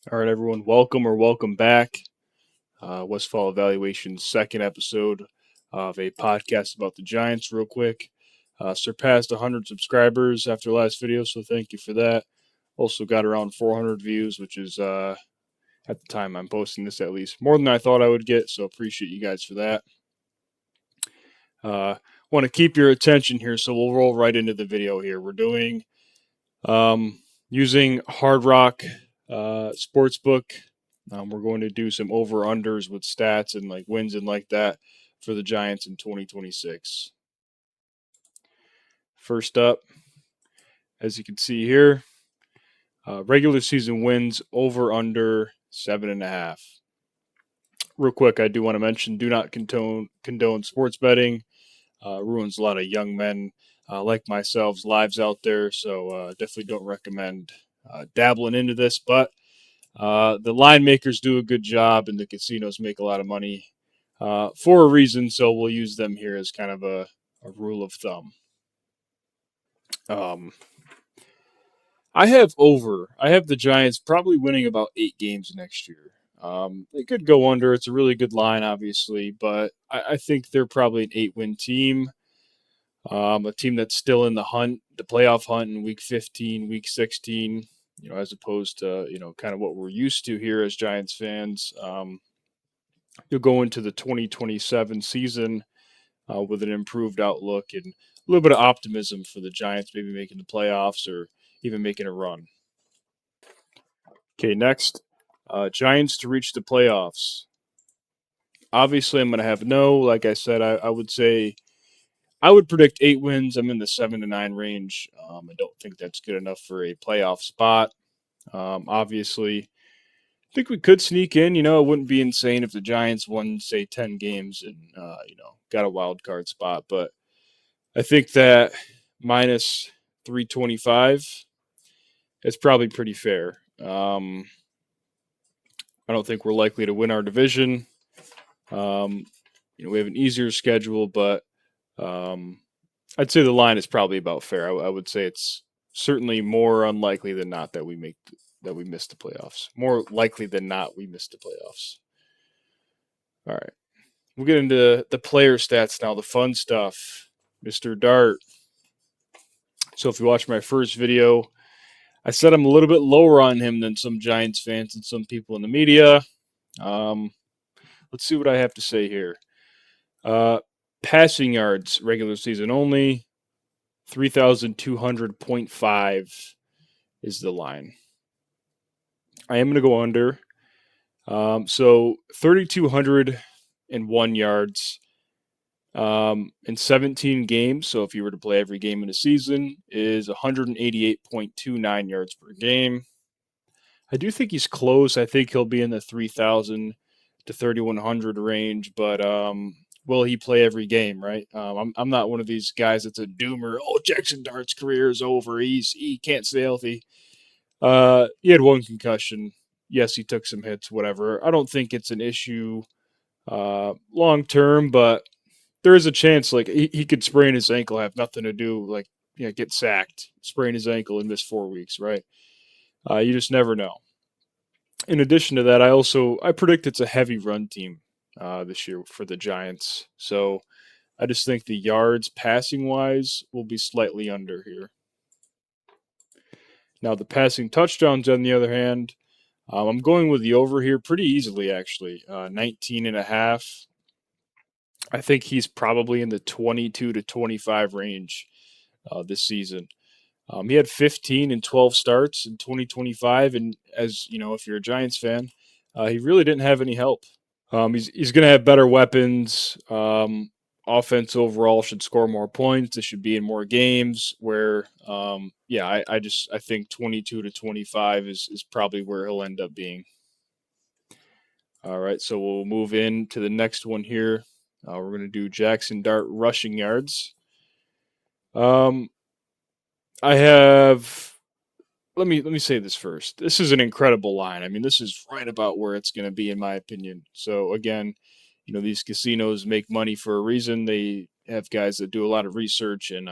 All right, everyone, welcome back. Westfall Evaluation's second episode of a podcast about the Giants, real quick. Surpassed 100 subscribers after last video, so thank you for that. Also got around 400 views, which is, at the time I'm posting this, at least more than I thought I would get, so appreciate you guys for that. Want to keep your attention here, so we'll roll right into the video here. We're doing using Hard Rock Sportsbook. We're going to do some over unders with stats and like wins and like that for the Giants in 2026. First up, as you can see here, regular season wins over under 7.5. Real quick, I do want to mention: do not condone sports betting. Ruins a lot of young men like myself's lives out there. So definitely don't recommend dabbling into this. But the line makers do a good job, and the casinos make a lot of money for a reason. So we'll use them here as kind of a rule of thumb. Um, I have over. I have the Giants probably winning about 8 games next year. They could go under. It's a really good line, obviously, but I think they're probably an 8-win team. A team that's still in the hunt, the playoff hunt in week 15, week 16, as opposed to, kind of what we're used to here as Giants fans. You'll go into the 2027 season with an improved outlook and a little bit of optimism for the Giants, maybe making the playoffs or even making a run. Okay, next, Giants to reach the playoffs. Obviously, I'm going to have no. Like I said, I would say I would predict 8 wins. I'm in the 7 to 9 range. I don't think that's good enough for a playoff spot. Obviously, I think we could sneak in. It wouldn't be insane if the Giants won, say, 10 games and got a wild card spot. But I think that minus 325 is probably pretty fair. I don't think we're likely to win our division. We have an easier schedule, but I'd say the line is probably about fair. I would say it's certainly more unlikely than not that we miss the playoffs. More likely than not, we miss the playoffs. All right, we'll get into the player stats now, the fun stuff. Mr. Dart. So if you watch my first video, I said I'm a little bit lower on him than some Giants fans and some people in the media. Um, let's see what I have to say here. Passing yards, regular season only, 3,200.5 is the line. I am going to go under. So 3,201 yards in 17 games. So if you were to play every game in a season, is 188.29 yards per game. I do think he's close. I think he'll be in the 3,000 to 3,100 range, but will he play every game? Right? I'm not one of these guys that's a doomer. Oh, Jackson Dart's career is over. He can't stay healthy. He had one concussion. Yes, he took some hits. Whatever. I don't think it's an issue long term, but there is a chance like he could sprain his ankle, have nothing to do, like get sacked, sprain his ankle, and miss 4 weeks. Right? You just never know. In addition to that, I predict it's a heavy run team this year for the Giants. So I just think the yards passing wise will be slightly under here. Now the passing touchdowns, on the other hand, I'm going with the over here pretty easily, actually. 19 and a half. I think he's probably in the 22 to 25 range this season. He had 15 and 12 starts in 2025, and as you know, if you're a Giants fan, he really didn't have any help. He's going to have better weapons. Offense overall should score more points. This should be in more games. Where, I think 22 to 25 is probably where he'll end up being. All right, so we'll move into the next one here. We're going to do Jackson Dart rushing yards. I have. Let me say this first. This is an incredible line. I mean, this is right about where it's going to be, in my opinion. So again, these casinos make money for a reason. They have guys that do a lot of research, and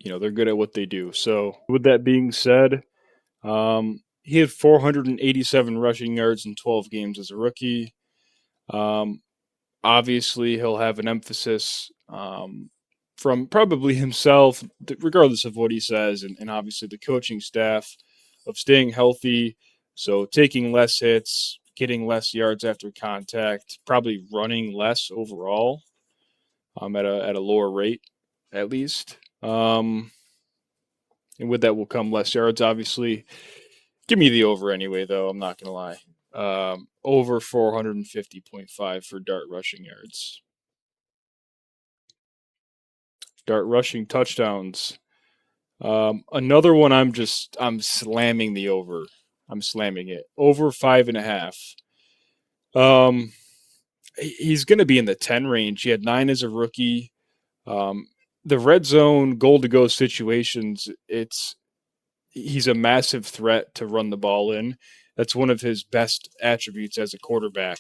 they're good at what they do. So with that being said, He had 487 rushing yards in 12 games as a rookie. Um, Obviously, he'll have an emphasis from probably himself, regardless of what he says, and obviously the coaching staff of staying healthy. So taking less hits, getting less yards after contact, probably running less overall at a lower rate, at least. And with that will come less yards, obviously. Give me the over anyway, though. I'm not gonna lie. Over 450.5 for dart rushing yards. Dart rushing touchdowns. Another one. I'm slamming the over. I'm slamming it over 5.5. Um, he's gonna be in the 10 range. He had 9 as a rookie. Um, the red zone goal to go situations. He's a massive threat to run the ball in. That's one of his best attributes as a quarterback.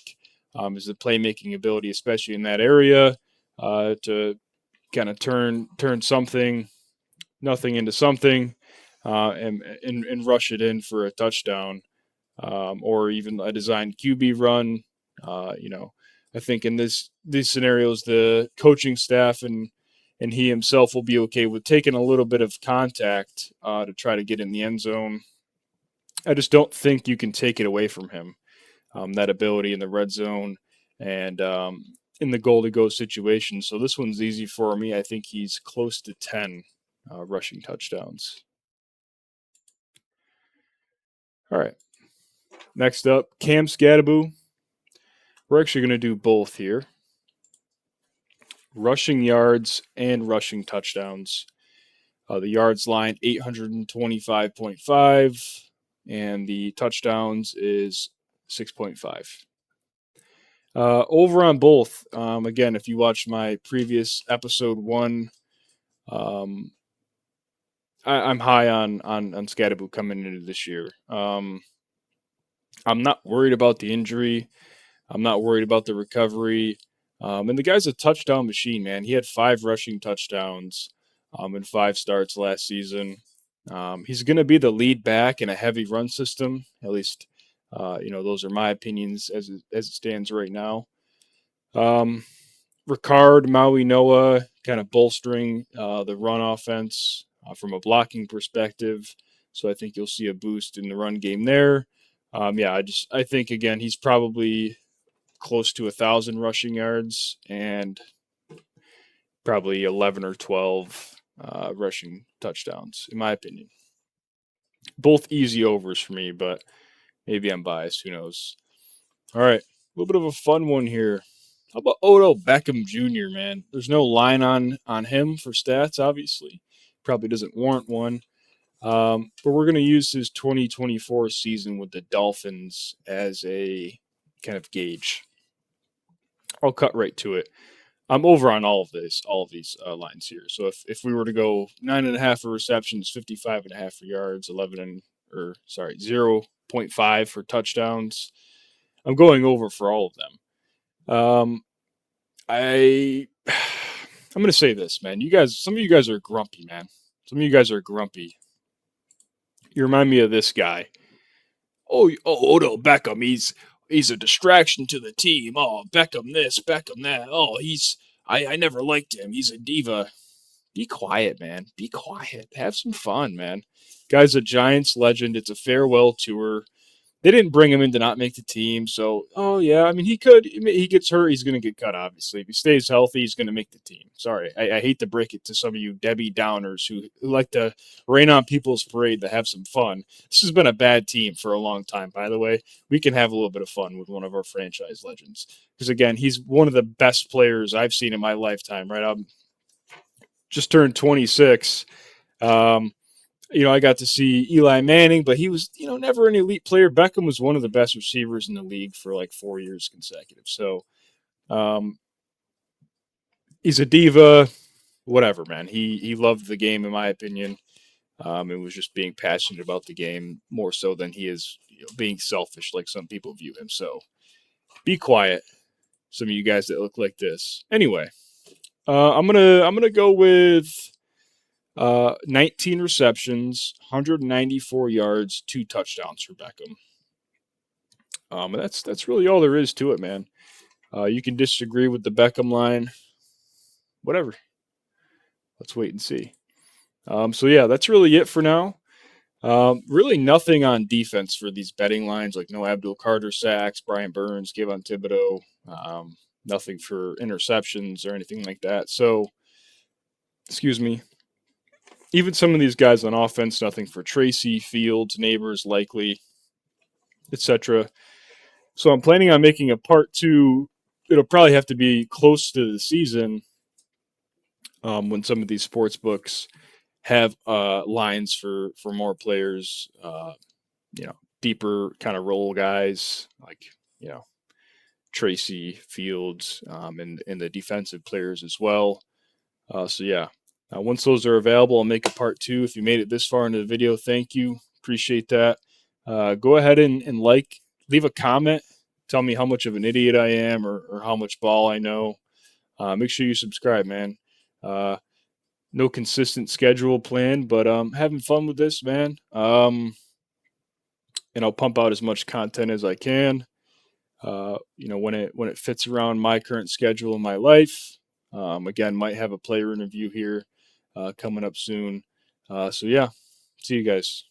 Is the playmaking ability, especially in that area, to kind of turn nothing into something, and rush it in for a touchdown, or even a designed QB run. You know, I think in these scenarios, the coaching staff and he himself will be okay with taking a little bit of contact to try to get in the end zone. I just don't think you can take it away from him. That ability in the red zone and in the goal to go situation. So this one's easy for me. I think he's close to 10 rushing touchdowns. All right. Next up, Cam Scadaboo. We're actually going to do both here, rushing yards and rushing touchdowns. The yards line 825.5, and the touchdowns is 6.5. Over on both. Again, if you watched my previous episode 1, um, I'm high on Scadaboo coming into this year. I'm not worried about the injury. I'm not worried about the recovery. And the guy's a touchdown machine, man. He had 5 rushing touchdowns in 5 starts last season. He's going to be the lead back in a heavy run system. At least, those are my opinions as it stands right now. Ricard, Maui Noah, kind of bolstering the run offense from a blocking perspective. So I think you'll see a boost in the run game there. I think again he's probably close to 1,000 rushing yards and probably 11 or 12 rushing touchdowns, in my opinion. Both easy overs for me, but maybe I'm biased. Who knows? All right, a little bit of a fun one here. How about Odell Beckham Jr., man? There's no line on him for stats, obviously. Probably doesn't warrant one. But we're going to use his 2024 season with the Dolphins as a kind of gauge. I'll cut right to it. I'm over on all of these lines here. So if we were to go 9.5 for receptions, 55.5 for yards, 0.5 for touchdowns, I'm going over for all of them. I I'm gonna say this, man. Some of you guys are grumpy, man. Some of you guys are grumpy. You remind me of this guy. Odell Beckham. He's a distraction to the team. Oh, Beckham this, Beckham that. Oh, I never liked him. He's a diva. Be quiet, man. Be quiet. Have some fun, man. Guy's a Giants legend. It's a farewell tour. They didn't bring him in to not make the team. So, oh yeah, I mean, he could. He gets hurt, he's going to get cut. Obviously, if he stays healthy, he's going to make the team. Sorry, I hate to break it to some of you Debbie Downers who like to rain on people's parade to have some fun. This has been a bad team for a long time. By the way, we can have a little bit of fun with one of our franchise legends because again, he's one of the best players I've seen in my lifetime. Right, I'm just turned 26. Um, I got to see Eli Manning, but he was, never an elite player. Beckham was one of the best receivers in the league for like 4 years consecutive. So um, he's a diva, whatever, man. He loved the game, in my opinion. And was just being passionate about the game more so than he is being selfish, like some people view him. So be quiet, some of you guys that look like this. Anyway, I'm gonna go with 19 receptions, 194 yards, 2 touchdowns for Beckham. And that's really all there is to it, man. You can disagree with the Beckham line, whatever. Let's wait and see. So yeah, that's really it for now. Really nothing on defense for these betting lines, like no Abdul Carter sacks, Brian Burns, Kayvon Thibodeau. Nothing for interceptions or anything like that. So, excuse me. Even some of these guys on offense, nothing for Tracy, Fields, Neighbors, Likely, etc. So I'm planning on making a part two. It'll probably have to be close to the season when some of these sports books have lines for more players. Deeper kind of role guys like you know Tracy, Fields, and the defensive players as well. So yeah, once those are available, I'll make a part two. If you made it this far into the video, thank you. Appreciate that. Go ahead and leave a comment. Tell me how much of an idiot I am or how much ball I know. Make sure you subscribe, man. No consistent schedule planned, but having fun with this, man. And I'll pump out as much content as I can. When it fits around my current schedule in my life. Again, might have a player interview here coming up soon. So yeah, see you guys.